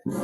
Kali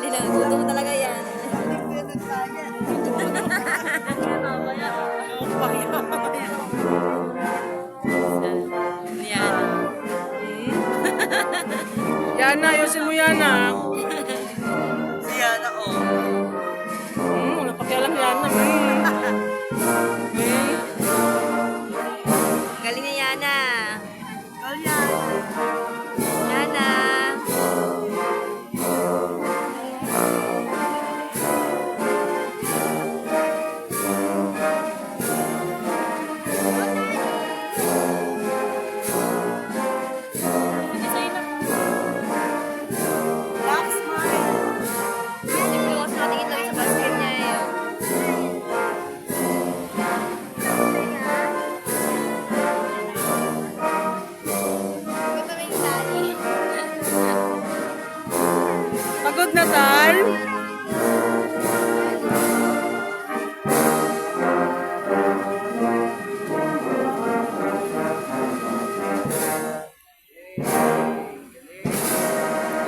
lang, gutom talaga yan. Yana, ayusin mo Yana. Si Yana, oh. Wala pakialam Yana. Galing na Yana. Yana. Yana. Black smile. Siyempre, kasi natingin lang sa basket niya eh. Gutom yung tali. Pagod na Tal?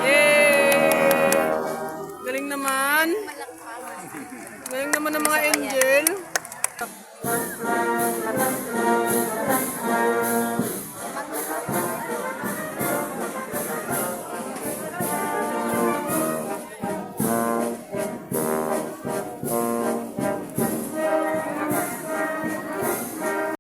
Yay! Galing naman. Galing naman ng mga angel.